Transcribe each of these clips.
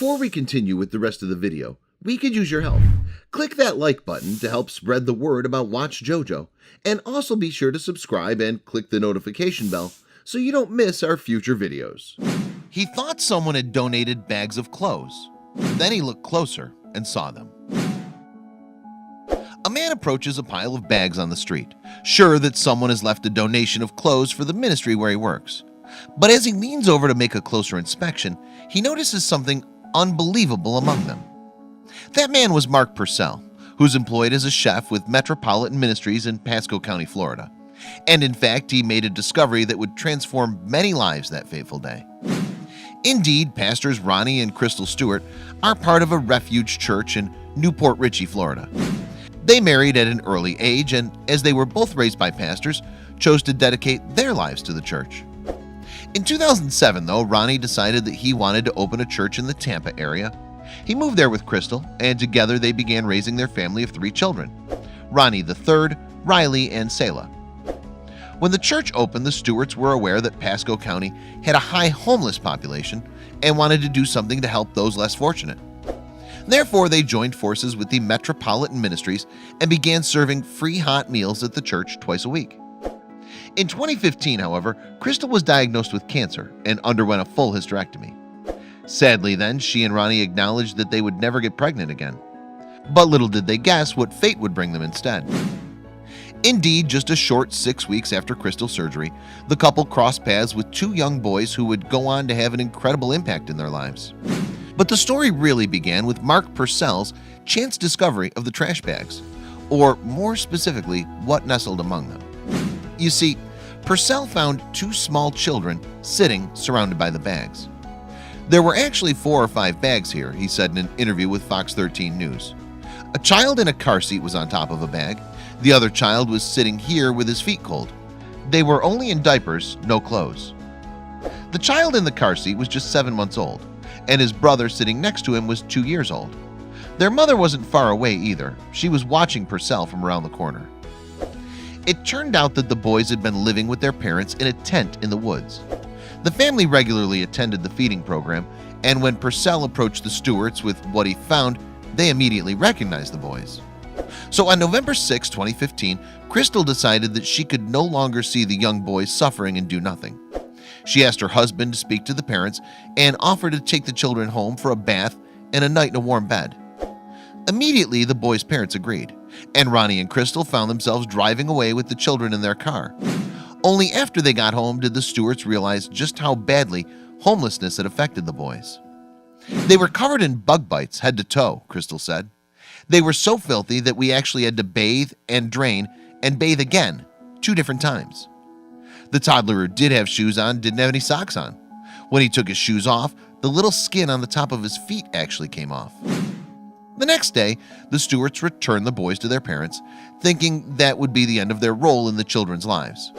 Before we continue with the rest of the video, we could use your help. Click that like button to help spread the word about Watch JoJo, and also be sure to subscribe and click the notification bell so you don't miss our future videos. He thought someone had donated bags of clothes. Then he looked closer and saw them. A man approaches a pile of bags on the street, sure that someone has left a donation of clothes for the ministry where he works. But as he leans over to make a closer inspection, he notices something unbelievable among them. That man was Mark Purcell, who's employed as a chef with Metropolitan Ministries in Pasco County, Florida. And in fact, he made a discovery that would transform many lives that fateful day. Indeed, pastors Ronnie and Crystal Stewart are part of a refuge church in Newport Richey, Florida. They married at an early age, and as they were both raised by pastors, chose to dedicate their lives to the church. In 2007, though, Ronnie decided that he wanted to open a church in the Tampa area. He moved there with Crystal, and together they began raising their family of 3 children: Ronnie III, Riley, and Selah. When the church opened, the Stewarts were aware that Pasco County had a high homeless population and wanted to do something to help those less fortunate. Therefore, they joined forces with the Metropolitan Ministries and began serving free hot meals at the church twice a week. In 2015, however, Crystal was diagnosed with cancer and underwent a full hysterectomy. Sadly then, she and Ronnie acknowledged that they would never get pregnant again. But little did they guess what fate would bring them instead. Indeed, just a short 6 weeks after Crystal's surgery, the couple crossed paths with 2 young boys who would go on to have an incredible impact in their lives. But the story really began with Mark Purcell's chance discovery of the trash bags, or more specifically, what nestled among them. You see, Purcell found 2 small children sitting surrounded by the bags. There were actually 4 or 5 bags here, he said in an interview with Fox 13 News. A child in a car seat was on top of a bag. The other child was sitting here with his feet cold. They were only in diapers, no clothes. The child in the car seat was just 7 months old, and his brother sitting next to him was 2 years old. Their mother wasn't far away either. She was watching Purcell from around the corner. It turned out that the boys had been living with their parents in a tent in the woods. The family regularly attended the feeding program, and when Purcell approached the Stewarts with what he found, they immediately recognized the boys. So on November 6, 2015, Crystal decided that she could no longer see the young boys suffering and do nothing. She asked her husband to speak to the parents and offered to take the children home for a bath and a night in a warm bed. Immediately, the boys' parents agreed, and Ronnie and Crystal found themselves driving away with the children in their car. Only after they got home did the Stewarts realize just how badly homelessness had affected the boys. They were covered in bug bites head to toe, Crystal said. They were so filthy that we actually had to bathe and drain and bathe again 2 different times. The toddler who did have shoes on didn't have any socks on. When he took his shoes off, the little skin on the top of his feet actually came off. The next day, the Stewarts returned the boys to their parents, thinking that would be the end of their role in the children's lives.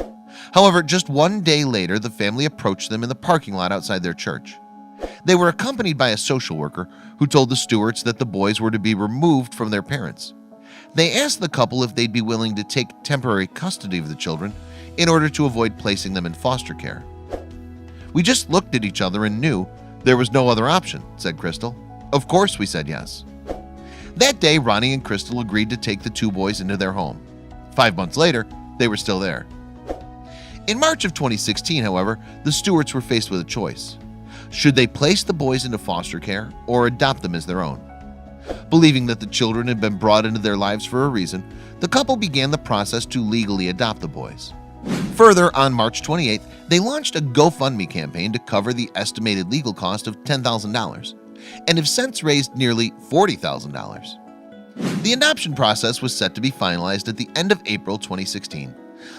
However, just 1 day later, the family approached them in the parking lot outside their church. They were accompanied by a social worker who told the Stewarts that the boys were to be removed from their parents. They asked the couple if they'd be willing to take temporary custody of the children in order to avoid placing them in foster care. We just looked at each other and knew there was no other option, said Crystal. Of course, we said yes. That day, Ronnie and Crystal agreed to take the 2 boys into their home. 5 months later, they were still there. In March of 2016, however, the Stewarts were faced with a choice. Should they place the boys into foster care or adopt them as their own? Believing that the children had been brought into their lives for a reason, the couple began the process to legally adopt the boys. Further, on March 28th, they launched a GoFundMe campaign to cover the estimated legal cost of $10,000 and have since raised nearly $40,000. The adoption process was set to be finalized at the end of April 2016,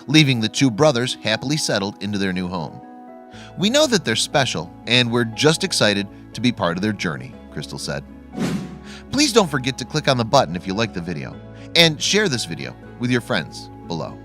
leaving the 2 brothers happily settled into their new home. We know that they're special, and we're just excited to be part of their journey, Crystal said. Please don't forget to click on the button if you like the video, and share this video with your friends below.